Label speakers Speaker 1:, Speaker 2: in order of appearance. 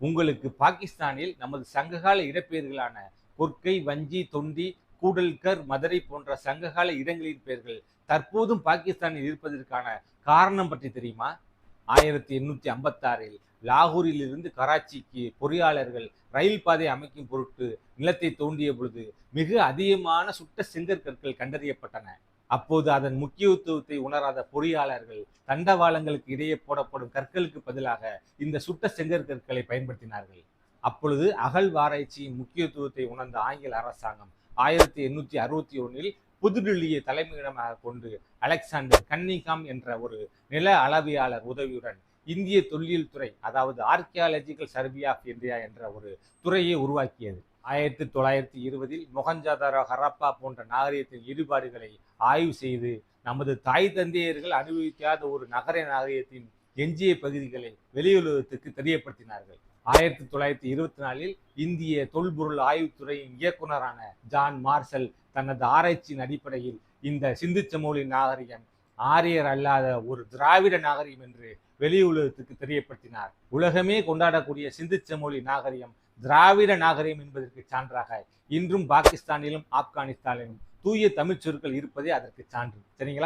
Speaker 1: உங்களுக்கு பாகிஸ்தானில் நமது சங்ககால இடப்பெயர்களான கொர்க்கை, வஞ்சி, தொண்டி, கூடல்கர், மதுரை போன்ற சங்ககால இடங்களின் பெயர்கள் தற்போதும் பாகிஸ்தானில் இருப்பதற்கான காரணம் பற்றி தெரியுமா? 1856இல் லாகூரில் இருந்து கராச்சிக்கு பொறியாளர்கள் ரயில் பாதை அமைக்கும் பொருட்டு நிலத்தை தோண்டிய பொழுது மிக அதிகமான சுட்ட செங்கற்கற்கள் கண்டறியப்பட்டன. அப்போது அதன் முக்கியத்துவத்தை உணராத பொறியாளர்கள் தண்டவாளங்களுக்கு இடையே போடப்படும் கற்களுக்கு பதிலாக இந்த சுட்ட செங்கற்கற்களை பயன்படுத்தினார்கள். அப்பொழுது அகழ்வாராய்ச்சியின் முக்கியத்துவத்தை உணர்ந்த ஆங்கில அரசாங்கம் 1861இல் புதுடில்லியை தலைமையிடமாக கொண்டு அலெக்சாண்டர் கன்னிங்ஹாம் என்ற ஒரு நில அளவியாளர் உதவியுடன் இந்திய தொல்லியல் துறை, அதாவது ஆர்கியாலஜிக்கல் சர்வே ஆஃப் இந்தியா என்ற ஒரு துறையை உருவாக்கியது. 1920இல் மொஹஞ்சதாரோ, ஹரப்பா போன்ற நாகரிகத்தின் ஈடுபாடுகளை ஆய்வு செய்து நமது தாய் தந்தையர்கள் அனுபவிக்காத ஒரு நகர நாகரிகத்தின் எஞ்சிய பகுதிகளை வெளியுலகத்துக்கு தெரியப்படுத்தினார்கள். 1924இல் இந்திய தொல்பொருள் ஆய்வுத்துறையின் இயக்குநரான ஜான் மார்ஷல் தனது ஆராய்ச்சியின் அடிப்படையில் இந்த சிந்து சமவெளி நாகரிகம் ஆரியர் அல்லாத ஒரு திராவிட நாகரிகம் என்று வெளியுலகத்துக்கு தெரியப்படுத்தினார். உலகமே கொண்டாடக்கூடிய சிந்து சமவெளி நாகரிகம் திராவிட நாகரிகம் என்பதற்கு சான்றாக இன்றும் பாகிஸ்தானிலும் ஆப்கானிஸ்தானிலும் தூய தமிழ் சொற்கள் இருப்பதே அதற்கு சான்று. சரிங்களா?